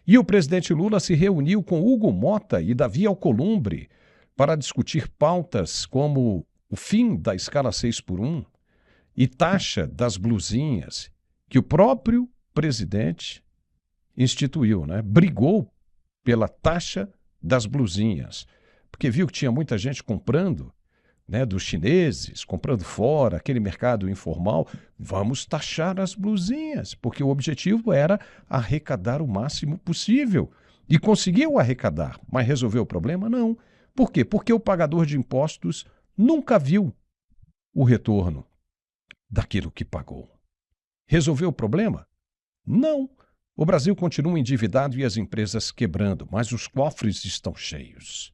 E o presidente Lula se reuniu com Hugo Motta e Davi Alcolumbre para discutir pautas como o fim da escala 6x1 e taxa das blusinhas, que o próprio presidente instituiu, né? Brigou pela taxa das blusinhas, porque viu que tinha muita gente comprando, né, dos chineses, comprando fora, aquele mercado informal. Vamos taxar as blusinhas, porque o objetivo era arrecadar o máximo possível. E conseguiu arrecadar, mas resolveu o problema? Não. Por quê? Porque o pagador de impostos nunca viu o retorno daquilo que pagou. Resolveu o problema? Não. O Brasil continua endividado e as empresas quebrando, mas os cofres estão cheios.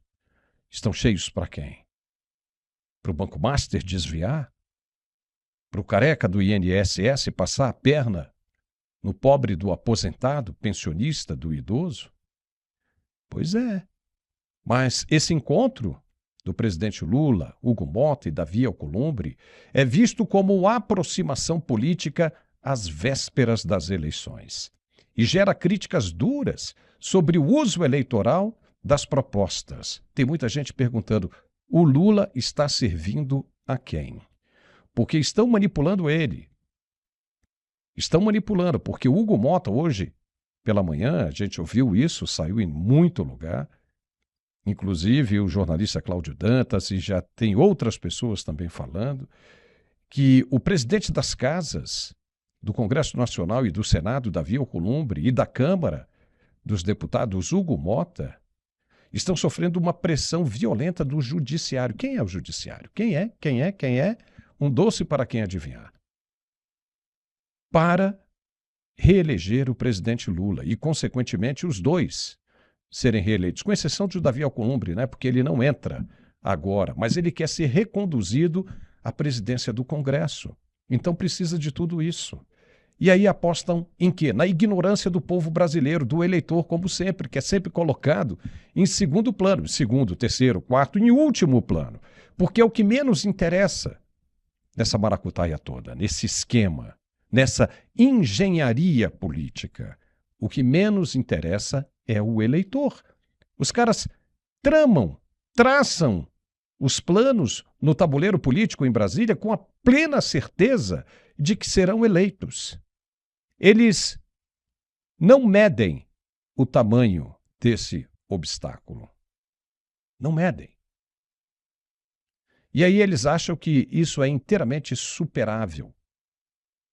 Estão cheios para quem? Para o Banco Master desviar? Para o careca do INSS passar a perna no pobre do aposentado, pensionista, do idoso? Pois é. Mas esse encontro do presidente Lula, Hugo Motta e Davi Alcolumbre é visto como aproximação política às vésperas das eleições e gera críticas duras sobre o uso eleitoral das propostas. Tem muita gente perguntando: o Lula está servindo a quem? Porque estão manipulando ele. Estão manipulando, porque o Hugo Motta hoje, pela manhã, a gente ouviu isso, saiu em muito lugar, inclusive o jornalista Cláudio Dantas, e já tem outras pessoas também falando, que o presidente das casas do Congresso Nacional e do Senado, Davi Alcolumbre, e da Câmara dos Deputados, Hugo Motta, estão sofrendo uma pressão violenta do judiciário. Quem é o judiciário? Quem é? Um doce para quem adivinhar. Para reeleger o presidente Lula e, consequentemente, os dois serem reeleitos, com exceção de Davi Alcolumbre, né? Porque ele não entra agora, mas ele quer ser reconduzido à presidência do Congresso. Então precisa de tudo isso. E aí apostam em quê? Na ignorância do povo brasileiro, do eleitor, como sempre, que é sempre colocado em segundo plano, segundo, terceiro, quarto e em último plano. Porque é o que menos interessa nessa maracutaia toda, nesse esquema, nessa engenharia política. O que menos interessa é o eleitor. Os caras tramam, traçam os planos no tabuleiro político em Brasília com a plena certeza de que serão eleitos. Eles não medem o tamanho desse obstáculo. Não medem. E aí eles acham que isso é inteiramente superável.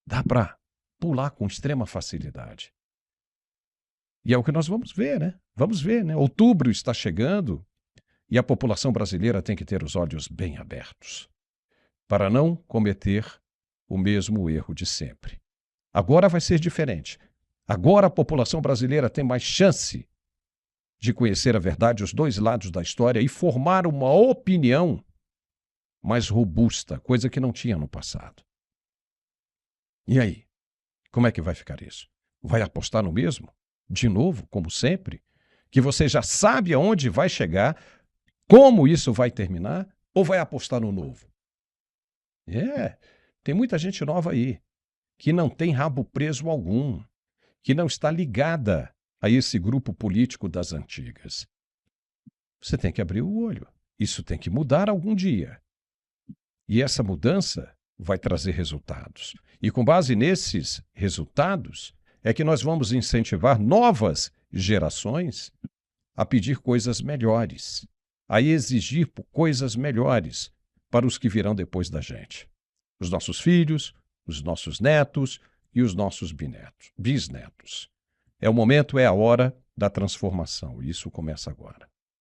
Dá para pular com extrema facilidade. E é o que nós vamos ver, né? Vamos ver, né? Outubro está chegando e a população brasileira tem que ter os olhos bem abertos para não cometer o mesmo erro de sempre. Agora vai ser diferente. Agora a população brasileira tem mais chance de conhecer a verdade, os dois lados da história e formar uma opinião mais robusta, coisa que não tinha no passado. E aí? Como é que vai ficar isso? Vai apostar no mesmo? De novo, como sempre? Que você já sabe aonde vai chegar, como isso vai terminar? Ou vai apostar no novo? Tem muita gente nova aí, que não tem rabo preso algum, que não está ligada a esse grupo político das antigas. Você tem que abrir o olho. Isso tem que mudar algum dia. E essa mudança vai trazer resultados. E com base nesses resultados, é que nós vamos incentivar novas gerações a pedir coisas melhores, a exigir coisas melhores para os que virão depois da gente. Os nossos filhos, os nossos netos e os nossos bisnetos. É o momento, é a hora da transformação. E isso começa agora.